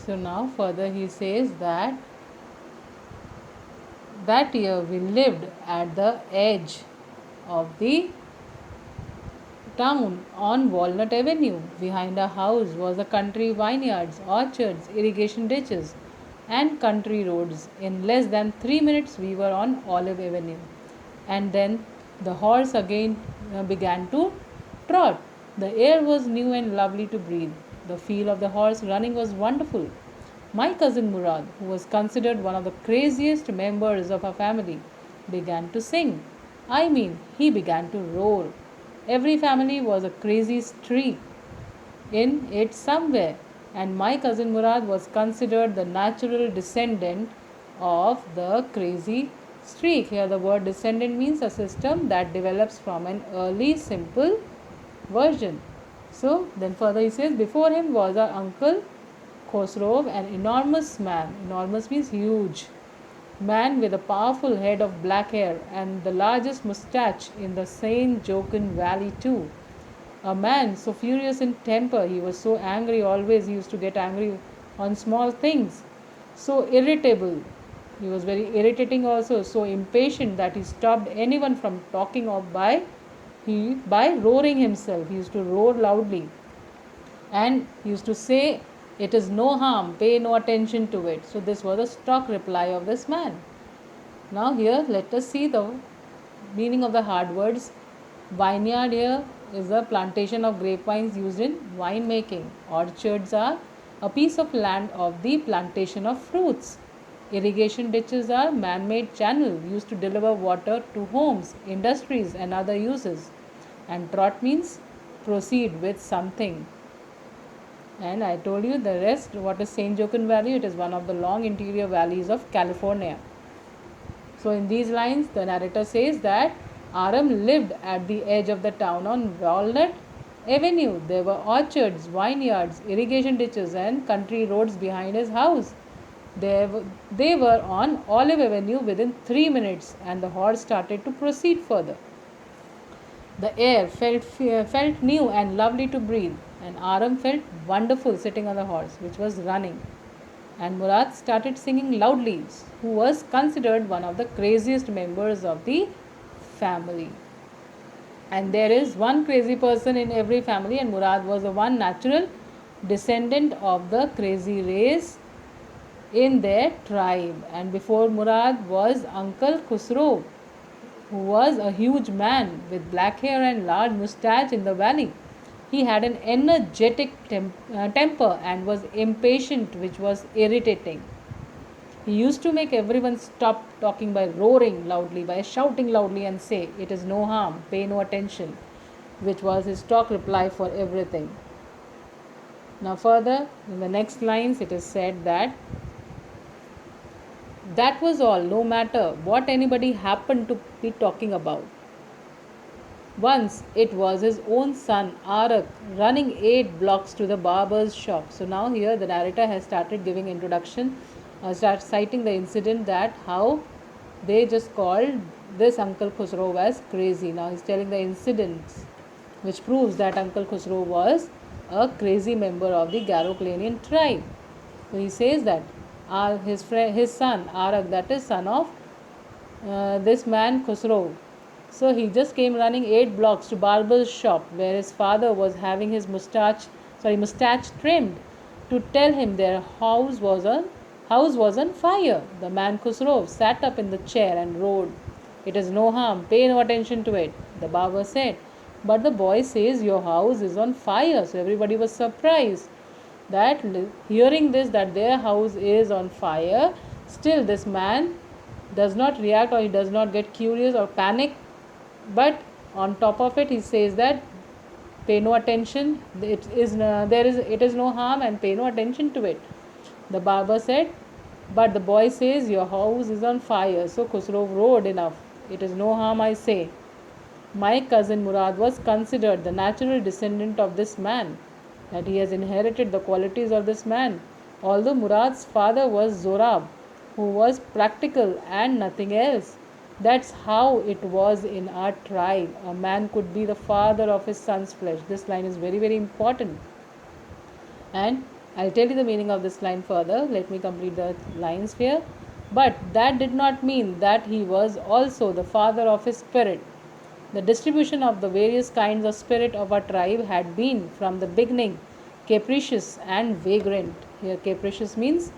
So now further he says that year we lived at the edge of the town on Walnut Avenue. Behind our house was a country vineyards, orchards, irrigation ditches, and country roads. In less than 3 minutes, we were on Olive Avenue. And then the horse again began to trot. The air was new and lovely to breathe. The feel of the horse running was wonderful. My cousin Murad, who was considered one of the craziest members of our family, began to sing. I mean, he began to roar. Every family was a crazy streak in it somewhere, and my cousin Murad was considered the natural descendant of the crazy streak. Here, the word descendant means a system that develops from an early simple version. So, then further he says, before him was our uncle Khosrow, an enormous man. Enormous means huge. Man with a powerful head of black hair and the largest moustache in the Saint Jochen Valley, too. A man so furious in temper, he was so angry always, he used to get angry on small things. So irritable, he was very irritating also, so impatient that he stopped anyone from talking or by roaring himself. He used to roar loudly and he used to say, it is no harm, pay no attention to it. So this was a stock reply of this man. Now here let us see the meaning of the hard words. Vineyard here is a plantation of grapevines used in wine making. Orchards are a piece of land of the plantation of fruits. Irrigation ditches are man-made channel used to deliver water to homes, industries and other uses. And trot means proceed with something. And I told you the rest. What is Saint Jochen Valley? It is one of the long interior valleys of California. So in these lines, the narrator says that Aram lived at the edge of the town on Walnut Avenue. There were orchards, vineyards, irrigation ditches, and country roads behind his house. They were on Olive Avenue within 3 minutes, and the horse started to proceed further. The air felt new and lovely to breathe, and Aram felt wonderful sitting on the horse, which was running. And Murad started singing loudly, who was considered one of the craziest members of the family. And there is one crazy person in every family, and Murad was the one natural descendant of the crazy race in their tribe. And before Murad was Uncle Khusro, who was a huge man with black hair and large moustache in the valley. He had an energetic temper and was impatient, which was irritating. He used to make everyone stop talking by roaring loudly, by shouting loudly, and say, it is no harm, pay no attention, which was his stock reply for everything. Now, further, in the next lines, it is said that was all, no matter what anybody happened to be talking about. Once it was his own son Arak running 8 blocks to the barber's shop. So now here the narrator has started giving introduction, start citing the incident that how they just called this Uncle Khusro as crazy. Now he's telling the incidents which proves that Uncle Khusro was a crazy member of the Garoclanian tribe. So he says that his son Arak, that is son of this man Khusro. So he just came running 8 blocks to barber's shop where his father was having his mustache trimmed to tell him their house was on fire. The man Khusro sat up in the chair and roared, "It is no harm, pay no attention to it," the barber said. But the boy says, "Your house is on fire." So everybody was surprised that hearing this, that their house is on fire. Still this man does not react, or he does not get curious or panic, but on top of it he says that pay no attention, it is no harm and pay no attention to it. The barber said, but the boy says your house is on fire. So Khusro roared, enough, it is no harm, I say. My cousin Murad was considered the natural descendant of this man, that he has inherited the qualities of this man. Although Murad's father was Zorab, who was practical and nothing else. That's how it was in our tribe. A man could be the father of his son's flesh. This line is very, very important. And I'll tell you the meaning of this line further. Let me complete the lines here. But that did not mean that he was also the father of his spirit. The distribution of the various kinds of spirit of our tribe had been from the beginning capricious and vagrant. Here, capricious means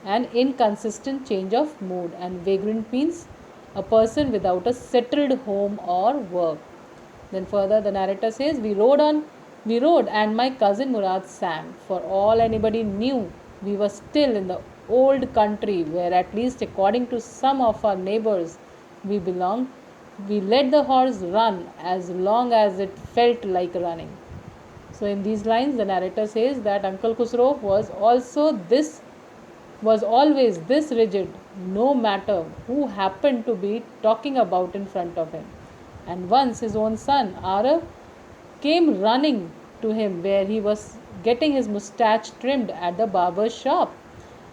an inconsistent change of mood, and vagrant means a person without a settled home or work. Then further the narrator says, we rode and my cousin Murad sang. For all anybody knew, we were still in the old country where, at least according to some of our neighbors we belonged, we let the horse run as long as it felt like running. So in these lines the narrator says that Uncle Khusro was always this rigid, no matter who happened to be talking about in front of him. And once his own son, Arab, came running to him where he was getting his moustache trimmed at the barber's shop.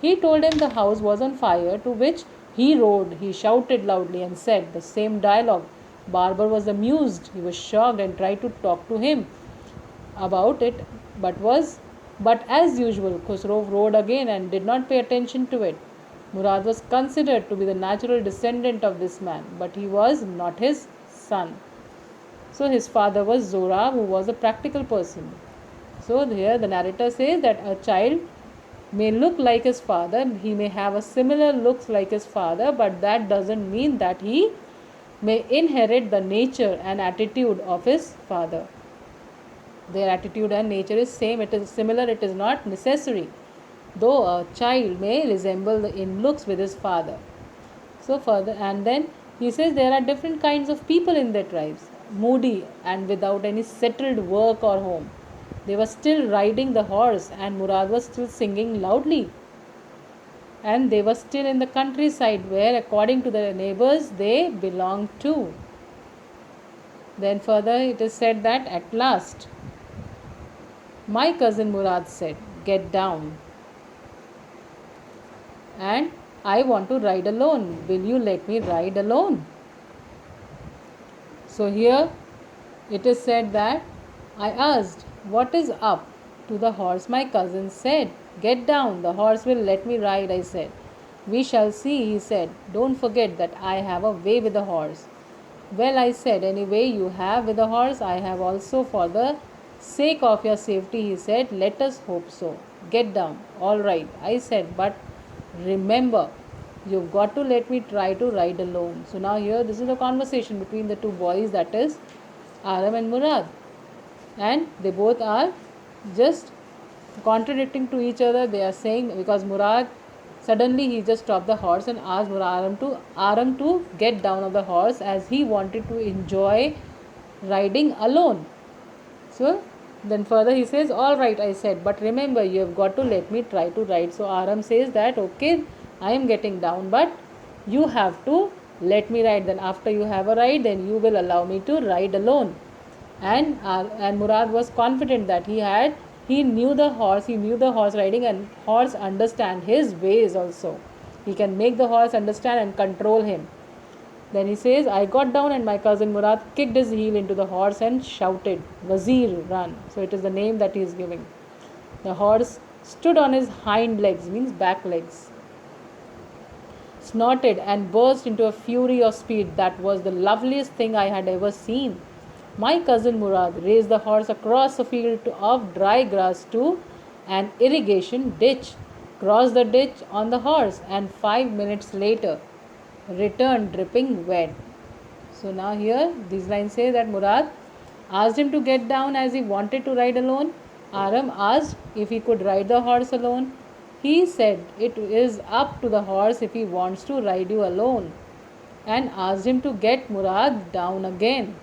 He told him the house was on fire, to which he roared, he shouted loudly and said the same dialogue. Barber was amused, he was shocked and tried to talk to him about it, but as usual Khusro roared again and did not pay attention to it. Murad was considered to be the natural descendant of this man, but he was not his son. So his father was Zora, who was a practical person. So here the narrator says that a child may look like his father, he may have a similar looks like his father, but that doesn't mean that he may inherit the nature and attitude of his father. Their attitude and nature is same, it is similar, it is not necessary, though a child may resemble in looks with his father. So further, and then he says there are different kinds of people in their tribes, moody and without any settled work or home. They were still riding the horse and Murad was still singing loudly, and they were still in the countryside where according to their neighbors they belonged to. Then further it is said that at last my cousin Murad said, "Get down, and I want to ride alone. Will you let me ride alone?" So here it is said that I asked, "What is up?" To the horse my cousin said, "Get down, the horse will let me ride," I said. "We shall see," he said. "Don't forget that I have a way with the horse." "Well," I said, "any way you have with the horse, I have also for the sake of your safety," he said. "Let us hope so. Get down." "All right," I said, "but remember, you've got to let me try to ride alone." So now here this is a conversation between the two boys, that is Aram and Murad, and they both are just contradicting to each other. They are saying, because Murad suddenly he just stopped the horse and asked Aram to get down of the horse as he wanted to enjoy riding alone. So then further he says, "All right," I said, "but remember, you have got to let me try to ride." So Aram says that, "Okay, I am getting down, but you have to let me ride. Then after you have a ride, then you will allow me to ride alone." And Murad was confident that he knew the horse riding, and horse understand his ways also. He can make the horse understand and control him. Then he says, "I got down and my cousin Murad kicked his heel into the horse and shouted, 'Wazir, run.'" So it is the name that he is giving. The horse stood on his hind legs, means back legs, snorted and burst into a fury of speed that was the loveliest thing I had ever seen. My cousin Murad raced the horse across a field of dry grass to an irrigation ditch, crossed the ditch on the horse, and 5 minutes later returned dripping wet. So now here these lines say that Murad asked him to get down as he wanted to ride alone. Aram asked if he could ride the horse alone. He said it is up to the horse if he wants to ride you alone, and asked him to get Murad down again.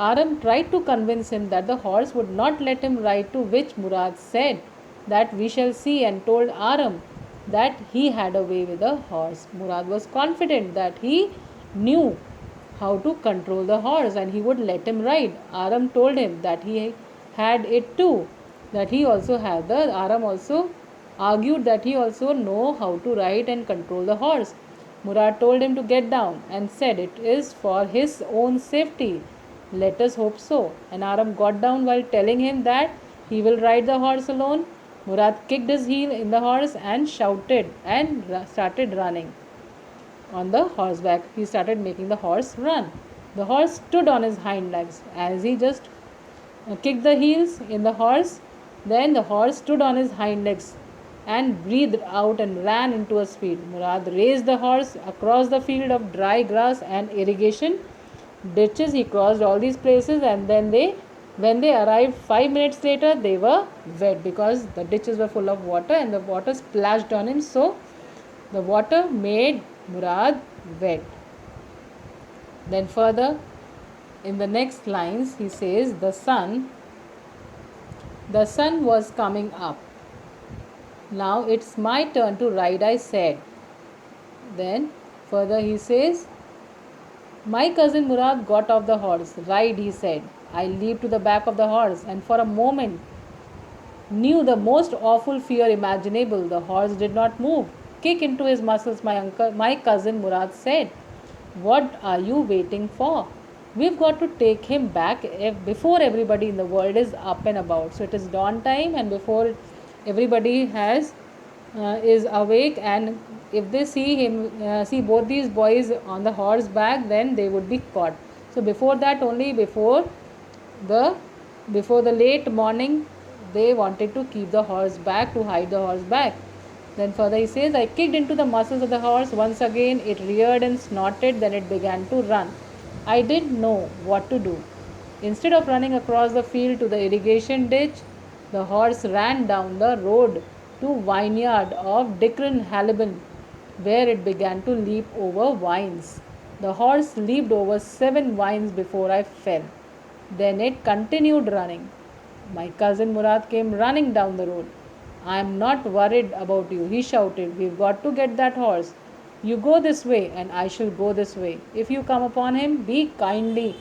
Aram tried to convince him that the horse would not let him ride, to which Murad said that we shall see, and told Aram that he had a way with the horse. Murad was confident that he knew how to control the horse and he would let him ride. Aram told him that he had it too, that he also had the Aram also argued that he also know how to ride and control the horse. Murad told him to get down and said it is for his own safety. "Let us hope so." And Aram got down while telling him that he will ride the horse alone. Murad kicked his heel in the horse and shouted and started running on the horseback. He started making the horse run. The horse stood on his hind legs as he just kicked the heels in the horse. Then the horse stood on his hind legs and breathed out and ran into a speed. Murad raced the horse across the field of dry grass and irrigation ditches. He crossed all these places, and then when they arrived 5 minutes later, they were wet because the ditches were full of water and the water splashed on him. So the water made Murad wet. Then further in the next lines he says the sun was coming up. Now it's my turn to ride, I said. Then further he says, my cousin Murad got off the horse. Ride, he said. I leaped to the back of the horse and for a moment knew the most awful fear imaginable. The horse did not move. Kick into his muscles, my cousin Murad said. What are you waiting for? We've got to take him back before everybody in the world is up and about. So it is dawn time, and before everybody is awake, and if they see both these boys on the horseback, then they would be caught. So before that, only the before the late morning, they wanted to keep the horse back, to hide the horse back. Then further he says, I kicked into the muscles of the horse once again. It reared and snorted, then it began to run. I didn't know what to do. Instead of running across the field to the irrigation ditch, the horse ran down the road to vineyard of Dickon Haliban, where it began to leap over vines. The horse leaped over 7 vines before I fell. Then it continued running. My cousin Murad came running down the road. I am not worried about you, he shouted. We've got to get that horse. You go this way, and I shall go this way. If you come upon him, be kindly.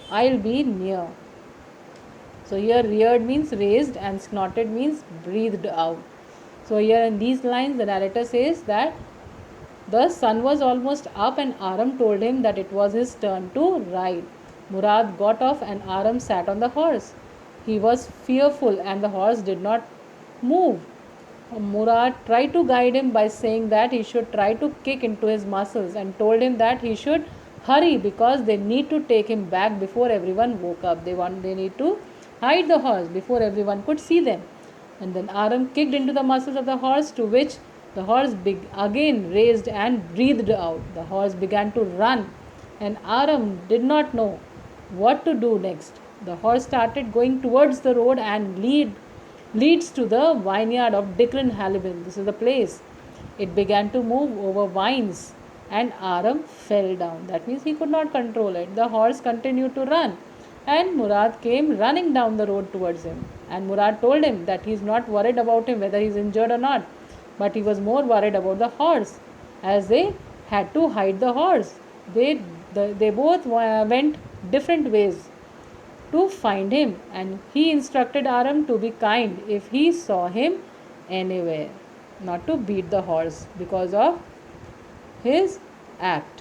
I'll be near. So here reared means raised and snorted means breathed out. So here in these lines the narrator says that the sun was almost up and Aram told him that it was his turn to ride. Murad got off and Aram sat on the horse. He was fearful and the horse did not move. Murad tried to guide him by saying that he should try to kick into his muscles and told him that he should hurry because they need to take him back before everyone woke up. They need to hide the horse before everyone could see them. And then Aram kicked into the muscles of the horse, to which the horse again raised and breathed out. The horse began to run, and Aram did not know what to do next. The horse started going towards the road and leads to the vineyard of Dickon Haliban. This is the place. It began to move over vines, and Aram fell down. That means he could not control it. The horse continued to run, and Murad came running down the road towards him. And Murad told him that he is not worried about him whether he is injured or not, but he was more worried about the horse, as they had to hide the horse. They both went different ways to find him, and he instructed Aram to be kind if he saw him anywhere, not to beat the horse because of his act.